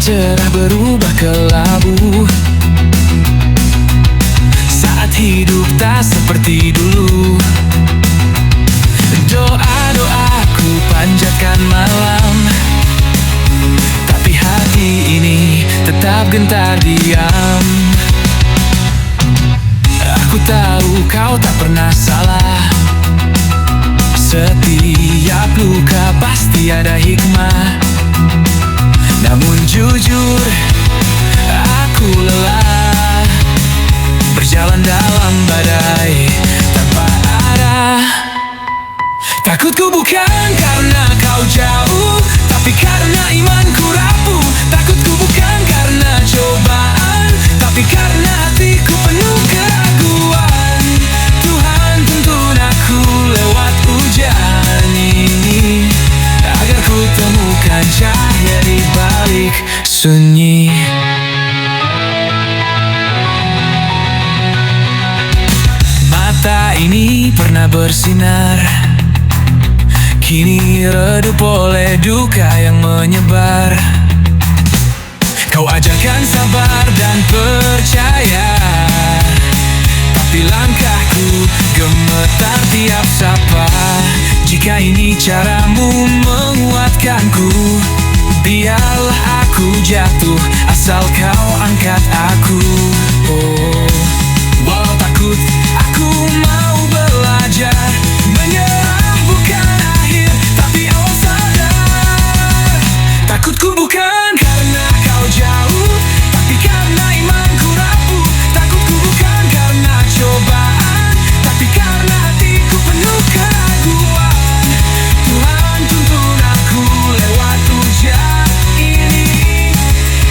cerah berubah kelabu. Saat hidup tak seperti dulu, doa-doaku panjatkan malam, tapi hati ini tetap gentar diam. Aku tahu kau tak pernah salah, setiap luka pasti ada hikmah. Namun jujur, aku lelah berjalan dalam badai tanpa arah. Takutku bukan karena kau jauh, tapi karena imanku rapuh. Takutku bukan karena cobaan, tapi karena hatiku penuh keraguan. Tuhan tuntun aku lewat ujian ini, agar ku temukan cahaya di balik sunyi. Mata ini pernah bersinar, kini redup oleh duka yang menyebar. Kau ajarkan sabar dan percaya, tapi langkahku gemetar tiap sapa. Jika ini caramu menguatkanku, biarlah aku jatuh asal kau angkat aku. Oh, walau takut, aku mau belajar. Menyerah bukan akhir, tapi awal sadar. Takutku bukan karena kau jauh, tapi karena imanku rapuh. Takutku bukan karena cobaan, tapi karena hatiku penuh keraguan. Tuhan tuntun aku lewat ujian ini,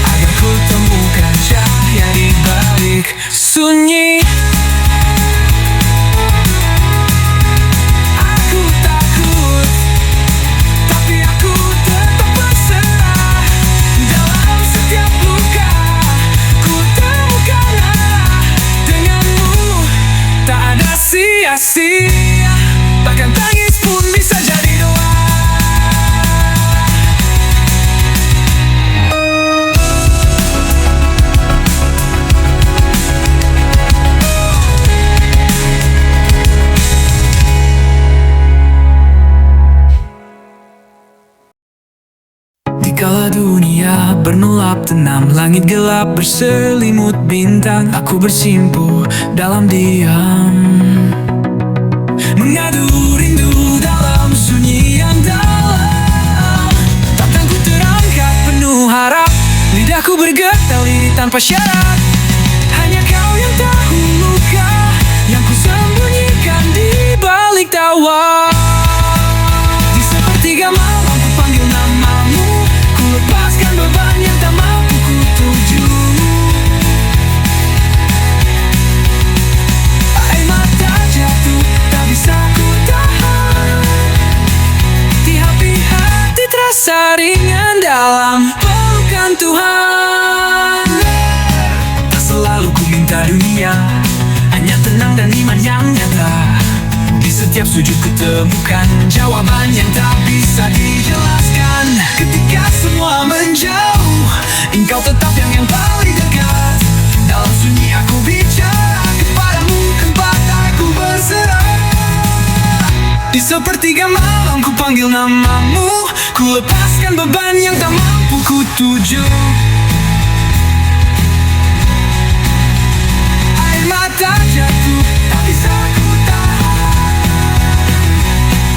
agar ku temukan cahaya di balik sunyi. Aku takut, tapi aku tetap berserah. Dalam setiap luka, ku temukan arah. Denganmu tak ada sia-sia, bahkan tangis pun bisa jadi doa. Dikala dunia bernulap tenang, langit gelap berselimut bintang, aku bersimpuh dalam diam, mengadu rindu dalam sunyi yang dalam. Tatangku terangkat penuh harap, lidahku bergetar lirih tanpa syarat. Hanya kau yang tahu luka yang ku sembunyikan di balik tawa. Di sepertiga malam ku panggil namamu, ku lepaskan beban yang tak mampu ku tuju. Air mata jatuh, tak bisa ku tahan. Tiap hati terasa ringan dalam pelukan Tuhan. Tak selalu ku minta dunia, hanya tenang dan iman yang nyata. Di setiap sujud ku temukan jawaban yang tak bisa dijelaskan. Ketika semua menjauh, engkau tetap yang paling dekat. Dalam sunyi aku bicara kepadamu, tempat aku berserah. Di sepertiga malam ku panggil namamu, ku lepaskan beban yang tak mampu ku tuju. Air mata jatuh, tak bisa ku tahan.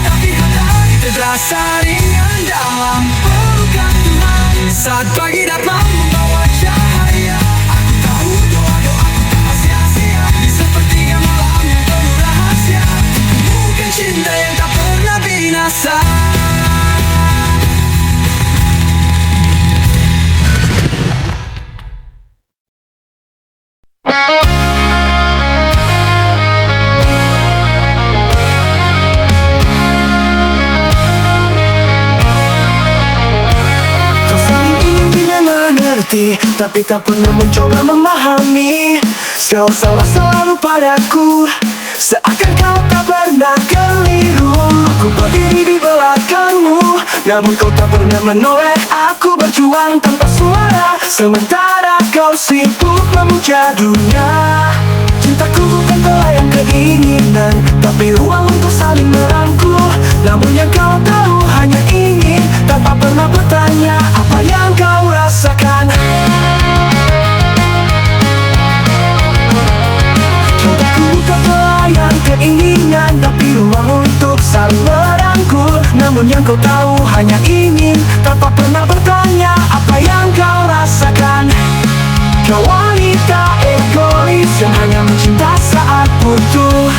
Tapi hati terasa ringan dalam pelukan Tuhan. Saat pagi datang membawa cahaya, aku tahu doa-doaku tak sia-sia. Di sepertiga malam yang penuh rahasia, bukan cinta yang tak pernah binasa. Tapi tak pernah mencoba memahami. Kau salah selalu padaku, seakan kau tak pernah keliru. Aku berdiri di belakangmu, namun kau tak pernah menoleh. Aku berjuang tanpa suara, sementara kau sibuk memuja dunia. Cintaku bukan pelayan keinginan, tapi ruang untuk saling merangkul. Namun yang kau tahu hanya ingin, tanpa pernah bertanya apa yang kau rasakan. Cintaku bukan pelayan keinginan, tapi ruang untuk saling merangkul. Namun yang kau tahu hanya ingin, tanpa pernah bertanya apa yang kau rasakan. Kau wanita egois yang hanya mencinta saat butuh.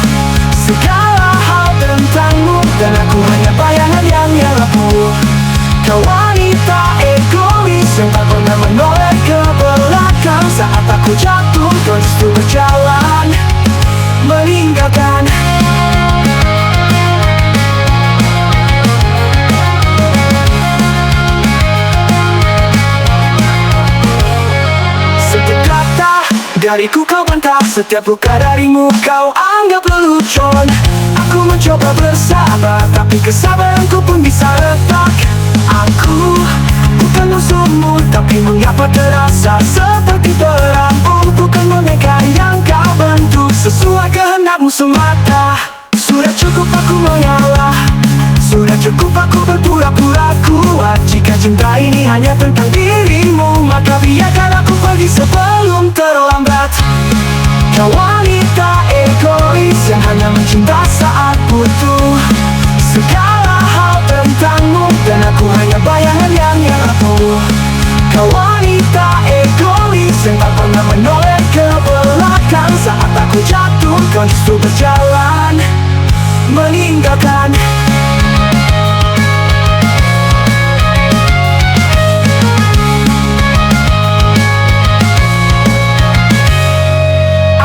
Segala hal tentangmu dan aku hanya bayangan yang rapuh. Kau wanita egois yang tak pernah menoleh ke belakang. Saat aku jatuh, kau justru berjalan meninggalkan. Setiap kata dariku kau bantah, setiap luka darimu kau anggap lelucon. Aku mencoba bersabar, tapi kesabaranku pun bisa retak. Aku bukan musuhmu, tapi mengapa terasa seperti berambung. Bukan boneka yang kau bentuk sesuai kehendakmu semata. Sudah cukup aku mengalah, sudah cukup aku berpura-pura kuat. Jika cinta ini hanya tentang dirimu, maka biarkan aku pergi sebelum terlambat. Kau wanita egois yang hanya mencinta saat butuh. Segala hal tentangmu dan aku hanya bayangan yang rapuh. Kau wanita egois yang tak pernah menoleh ke belakang. Saat aku jatuh, kau justru berjalan meninggalkan.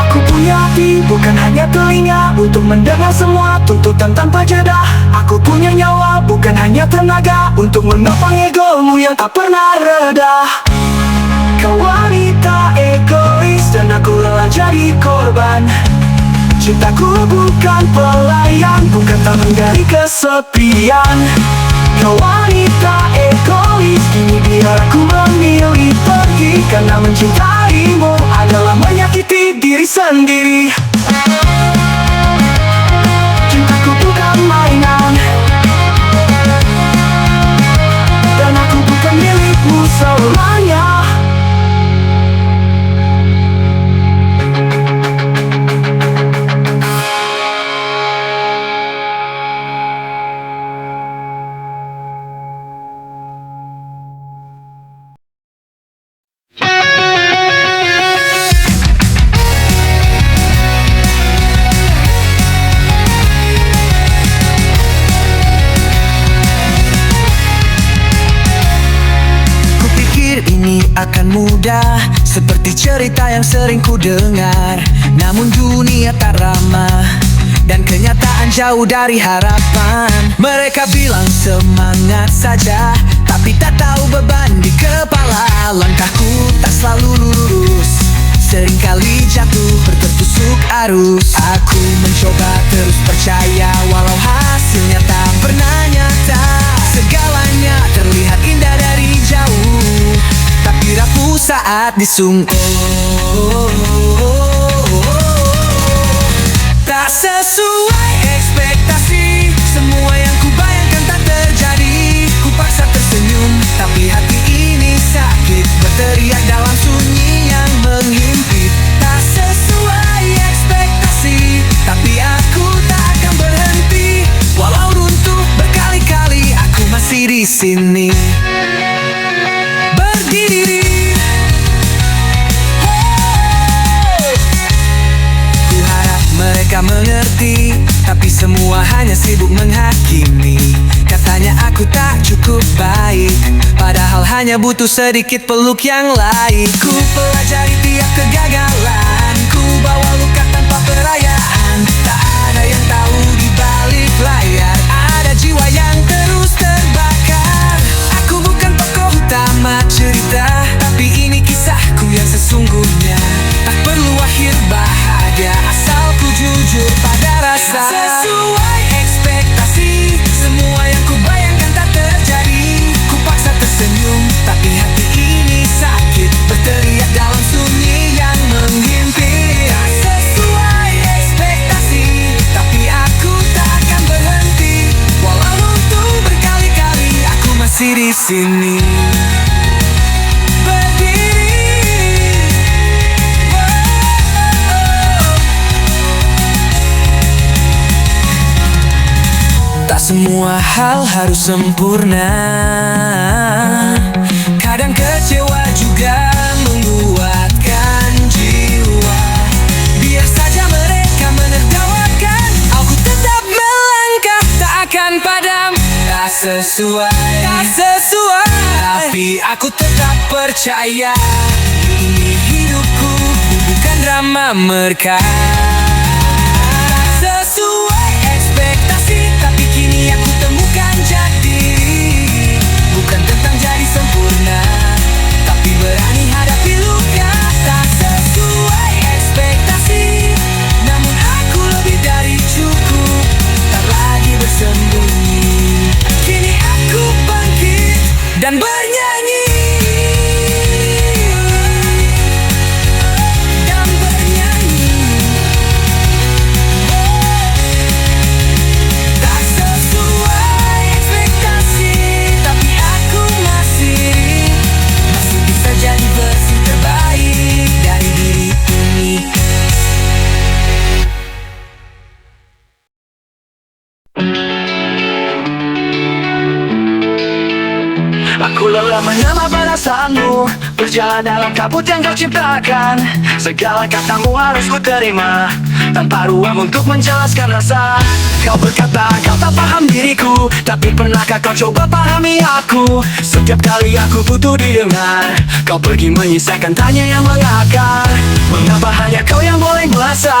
Aku punya hati, bukan hanya telinga untuk mendengar semua tuntutan tanpa jeda. Aku punya nyawa, bukan hanya tenaga untuk menopang egomu yang tak pernah reda. Kau wanita egois dan aku rela jadi korban. Cintaku bukan pelayan, bukan taman dari kesepian. Kau wanita egois, kini biar aku memilih pergi. Karena mencintaimu adalah menyakiti diri sendiri. Cintaku bukan mainan, dan aku bukan milikmu selamanya. Akan mudah seperti cerita yang sering ku dengar. Namun dunia tak ramah dan kenyataan jauh dari harapan. Mereka bilang semangat saja, tapi tak tahu beban di kepala. Langkahku tak selalu lurus, seringkali jatuh bertertusuk arus. Aku mencoba terus percaya walau hasilnya tak pernah nyata. Segalanya terlihat indah dari jauh, tapi rapuh saat disungguh. Tak sesuai ekspektasi, semua yang kubayangkan tak terjadi. Kupaksa tersenyum, tapi hati ini sakit, berteriak dalam sunyi yang menghimpit. Tak sesuai ekspektasi, tapi aku tak akan berhenti. Walau runtuh berkali-kali, aku masih di sini berdiri. Ku harap mereka mengerti, tapi semua hanya sibuk menghakimi. Katanya aku tak cukup baik, padahal hanya butuh sedikit peluk yang lain. Ku pelajari tiap kegagalan, ku bawa luka tanpa perayaan. Tak ada yang tahu di balik layar ada jiwa yang terus terbakar. Aku bukan tokoh utama cerita, tapi ini kisahku yang sesungguhnya. Tak perlu akhir bahagia, asal ku jujur pada rasa. Tak sesuai ekspektasi, semua yang ku bayangkan tak terjadi. sini berdiri. Tak semua hal harus sempurna. Kadang kecewa juga menguatkan jiwa. Biar saja mereka menertawakan, aku tetap melangkah, tak akan padam. Tak sesuai, tapi aku tetap percaya. Ini hidupku, bukan drama mereka. Tak sesuai ekspektasi, tapi kini aku temukan jati. Bukan tentang jadi sempurna, tapi berani hadapi luka. Tak sesuai ekspektasi, namun aku lebih dari cukup. Tak lagi bersembunyi, kini aku bangkit dan bernyanyi. Aku lelah menambah perasaanmu, berjalan dalam kabut yang kau ciptakan. Segala katamu harus ku terima, tanpa ruang untuk menjelaskan rasa. Kau berkata kau tak paham diriku, tapi pernahkah kau coba pahami aku? Setiap kali aku butuh didengar, kau pergi menyisakan tanya yang mengakar. Mengapa hanya kau yang boleh merasa,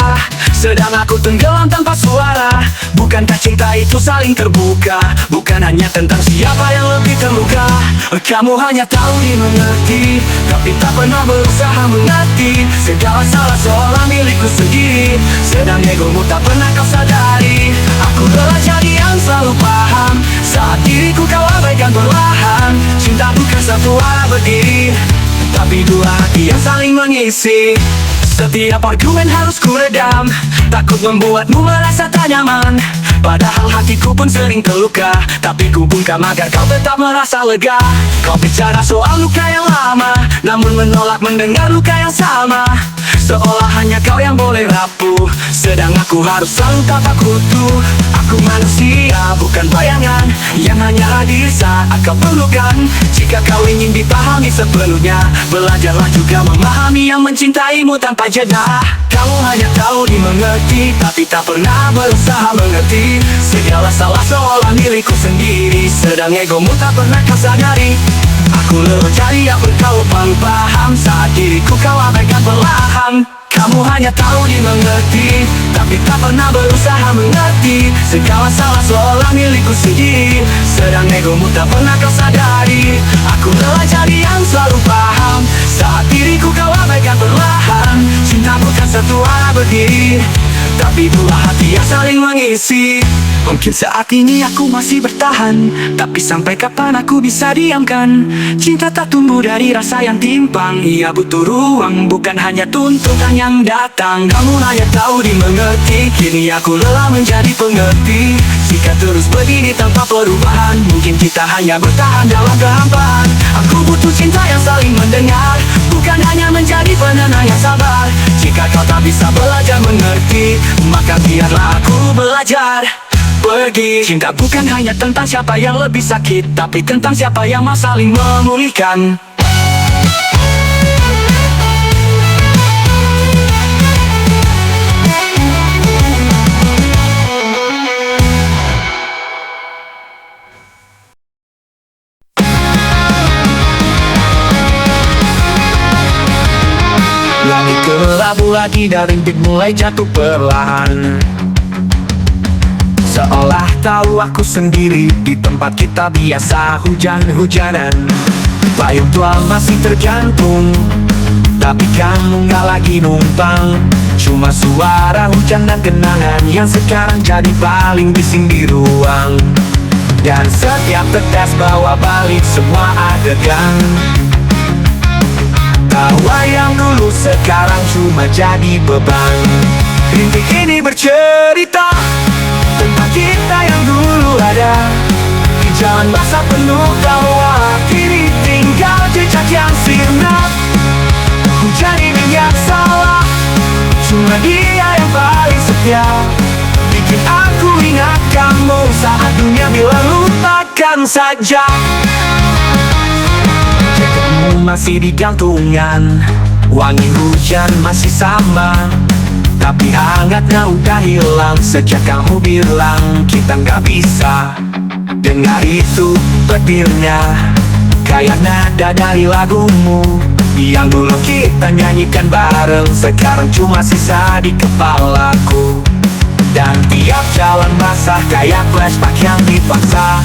sedang aku tenggelam tanpa suara? Bukankah cinta itu saling terbuka, bukan hanya tentang siapa yang lebih terluka? Kamu hanya tahu dimengerti, tapi tak pernah berusaha mengerti. Segala salah seolah milikku sendiri, sedang egomu tak pernah kau sadari. Aku lelah jadi yang selalu paham, saat diriku kau abaikan perlahan. Cinta bukan satu arah berdiri, tapi dua hati yang saling mengisi. Setiap argumen harus ku redam, takut membuatmu merasa tak nyaman. Padahal hatiku pun sering terluka, tapi ku bungkam agar kau tetap merasa lega. Kau bicara soal luka yang lama, namun menolak mendengar luka yang sama. Seolah hanya kau yang boleh rapuh, sedang aku harus selalu tapak kutu. Aku manusia, bukan bayangan, yang hanya hadir saat kau perlukan. Jika kau ingin dipahami sepenuhnya, belajarlah juga memahami yang mencintaimu tanpa jeda. Kamu hanya tahu dimengerti, tapi tak pernah berusaha mengerti. Segala salah seolah milikku sendiri, sedang egomu tak pernah kau sadari. Aku lelah cari apa kau paham, saat diriku kau abaikan perlahan. Kamu hanya tahu dimengerti, tapi tak pernah berusaha mengerti. Segala salah seolah milikku sendiri, sedang egomu tak pernah kau sadari. Aku lelah cari yang selalu paham, saat diriku kau abaikan perlahan. Cinta bukan satu arah berdiri, tapi dua hati yang saling mengisi. Mungkin saat ini aku masih bertahan, tapi sampai kapan aku bisa diamkan? Cinta tak tumbuh dari rasa yang timpang, ia butuh ruang, bukan hanya tuntutan yang datang. Kamu hanya tahu dimengerti, kini aku lelah menjadi pengerti. Jika terus begini tanpa perubahan, mungkin kita hanya bertahan dalam kehampaan. Aku butuh cinta yang saling mendengar, bukan hanya menjadi penenang yang sabar. Jika kau tak bisa belajar mengerti, maka biarlah aku belajar pergi. Cinta bukan hanya tentang siapa yang lebih sakit, tapi tentang siapa yang mau saling memulihkan. Langit kelabu-lagi dari rintik mulai jatuh perlahan. Seolah tahu aku sendiri, di tempat kita biasa hujan-hujanan. Payung tua masih tergantung, tapi kamu gak lagi numpang. Cuma suara hujan dan kenangan yang sekarang jadi paling bising di ruang. Dan setiap tetes bawa balik semua adegan. Tawa yang dulu sekarang cuma jadi beban. Rintik ini bercerita tentang kita yang dulu ada. Jalan basah penuh kawah, kini tinggal jejak yang sirna. Hujan ini yang salah, cuma dia yang paling setia. Bikin aku ingat kamu saat dunia bilang lupakan saja. Jaketmu masih di gantungan, wangi hujan masih sama, tapi hangatnya udah hilang sejak kamu bilang kita nggak bisa. Dengar itu petirnya, kayak nada dari lagumu yang dulu kita nyanyikan bareng, sekarang cuma sisa di kepalaku. Dan tiap jalan basah kayak flashback yang dipaksa,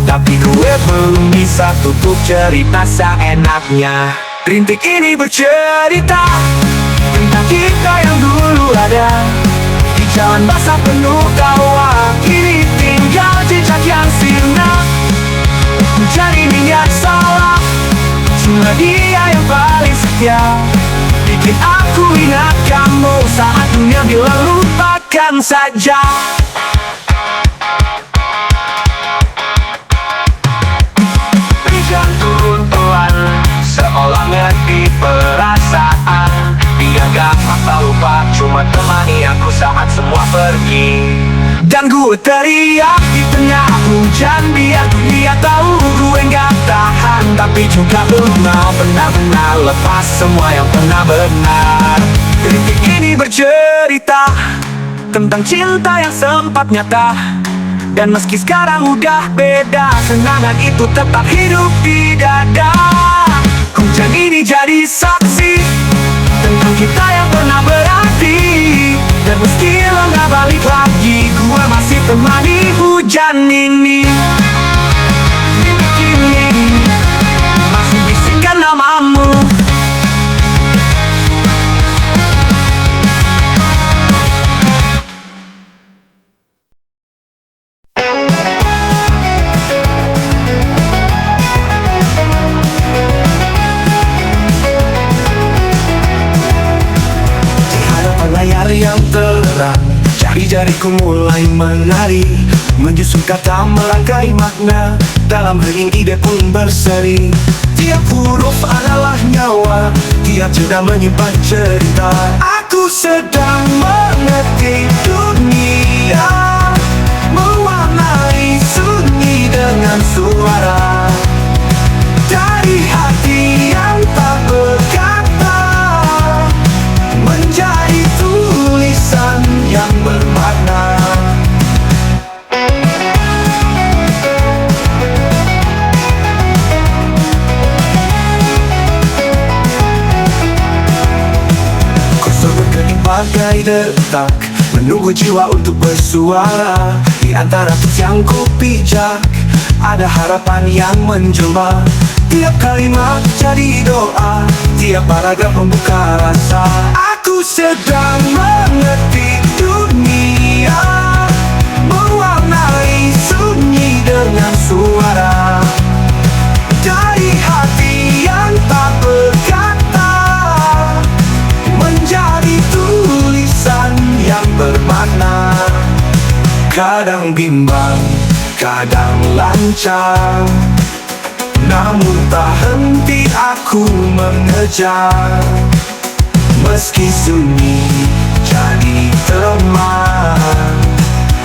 tapi gue belum bisa tutup cerita seenaknya. Rintik ini bercerita tentang kita yang dulu ada di jalan basah penuh kawah, kini tinggal jejak yang sirna. Hujan ini yang salah, cuma dia yang paling setia. Bikin aku ingat kamu saat dunia bilang lupakan saja. Hujan turun pelan, seolah ngerti perasaan. Dia gak apa lupa, cuma temani aku saat semua pergi. Dan gue teriak di tengah hujan, biar dunia tahu gue gak tahan, tapi juga belum mau benar-benar lepas semua yang pernah benar. Rintik ini bercerita tentang cinta yang sempat nyata, dan meski sekarang udah beda, kenangan itu tetap hidup di dada. Hujan ini jadi saksi tentang kita yang pernah berarti, dan meski lo gak balik lagi, gue masih temani hujan ini. Masih bisikan namamu. Layar yang terang, jari-jariku mulai menari, menyusun kata merangkai makna, dalam hening ide pun berseri. Tiap huruf adalah nyawa, tiap jeda menyimpan cerita. Aku sedang mengetik dunia, mewarnai sunyi dengan suara dari hati yang tak berkata, menjadi tulisan yang bermakna. Kosong berkening bagai detak, menunggu jiwa untuk bersuara. Di antara tulis yang kupijak, ada harapan yang menjelma. Tiap kalimat jadi doa, tiap paragraf membuka rasa. Aku sedang mengetik dunia, mewarnai sunyi dengan suara dari hati yang tak berkata, menjadi tulisan yang bermakna. Kadang bimbang, kadang lancar, namun tak henti aku mengejar. Meski sunyi jadi teman,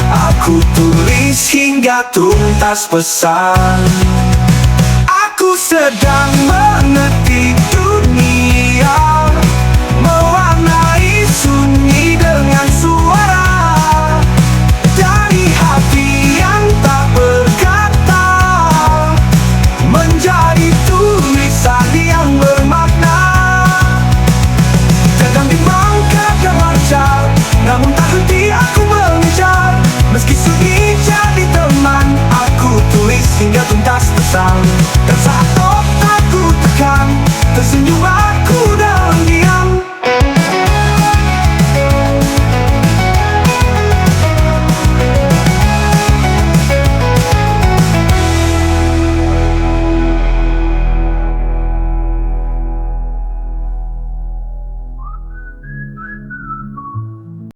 aku tulis hingga tuntas pesan. Aku sedang mengetik dunia,